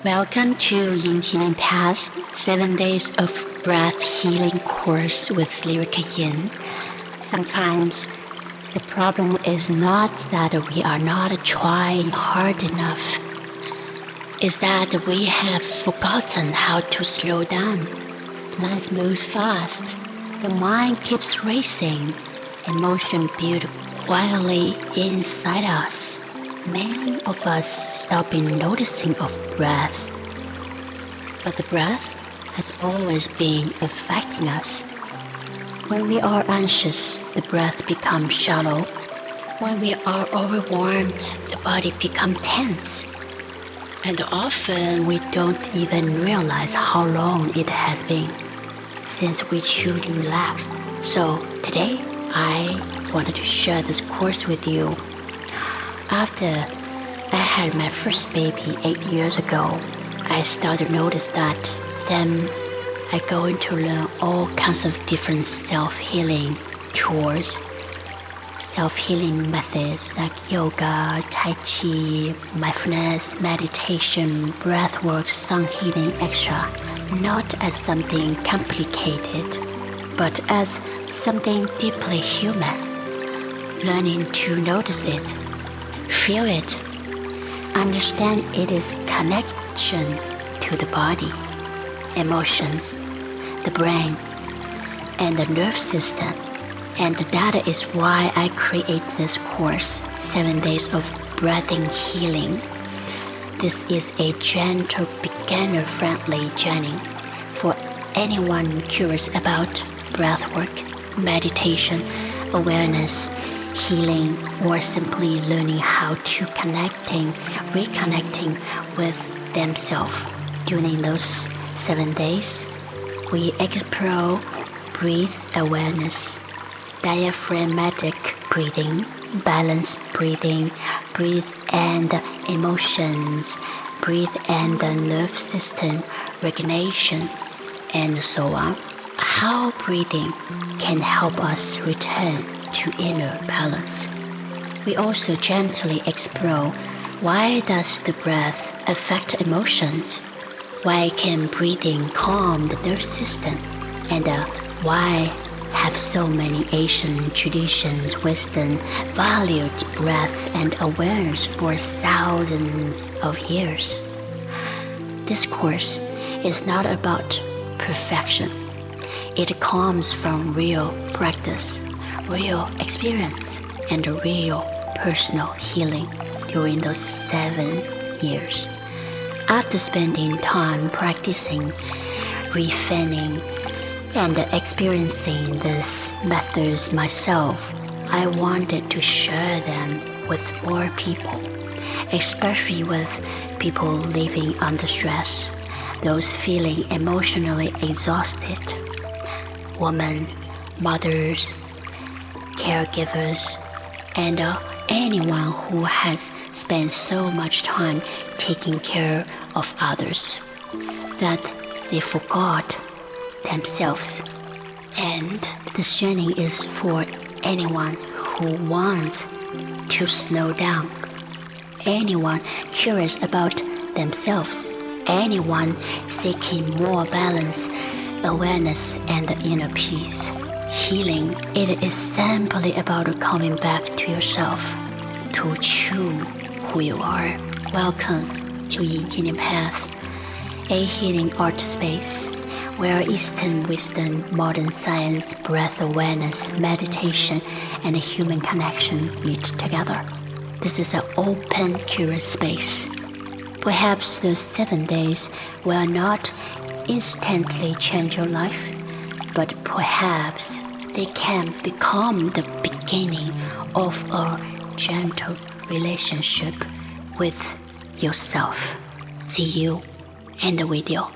Welcome to YinHealingPaths 7 days of breath healing course with Lyrica Yin. Sometimes the problem is not that we are not trying hard enough. It's that we have forgotten how to slow down. Life moves fast. The mind keeps racing. Emotion builds quietly inside us. Many of us stop in noticing of breath. But the breath has always been affecting us. When we are anxious, the breath becomes shallow. When we are overwhelmed, the body becomes tense. And often we don't even realize how long it has been since we truly relaxed. So today, I wanted to share this course with you. After I had my first baby 8 years ago, I started to notice that then I go into learn all kinds of different self-healing tools, self-healing methods like yoga, tai chi, mindfulness, meditation, breathwork, sound healing, etc. Not as something complicated, but as something deeply human. Learning to notice it, feel it, understand its connection to the body, emotions, the brain, and the nerve system. And that is why I create this course, 7 days of breathing healing. This is a gentle, beginner-friendly journey for anyone curious about breathwork, meditation, awareness, healing, or simply learning how to reconnecting with themselves. During those 7 days, we explore breath awareness, diaphragmatic breathing, balanced breathing, breath and emotions, breath and the nerve system regulation, and so on. How breathing can help us return to inner balance. We also gently explore why does the breath affect emotions? Why can breathing calm the nerve system? And why have so many Asian traditions, wisdom, valued breath and awareness for thousands of years? This course is not about perfection. It comes from real practice, real experience, and real personal healing during those 7 years. After spending time practicing, refining, and experiencing these methods myself, I wanted to share them with more people, especially with people living under stress, those feeling emotionally exhausted, women, mothers, caregivers, and anyone who has spent so much time taking care of others that they forgot themselves. And this journey is for anyone who wants to slow down, anyone curious about themselves, anyone seeking more balance, awareness, and inner peace. Healing, it is simply about coming back to yourself, to choose who you are. Welcome to YinHealingPaths, a healing art space where Eastern wisdom, modern science, breath awareness, meditation, and human connection meet together. This is an open, curious space. Perhaps those 7 days will not instantly change your life, but perhaps they can become the beginning of a gentle relationship with yourself. See you in the video.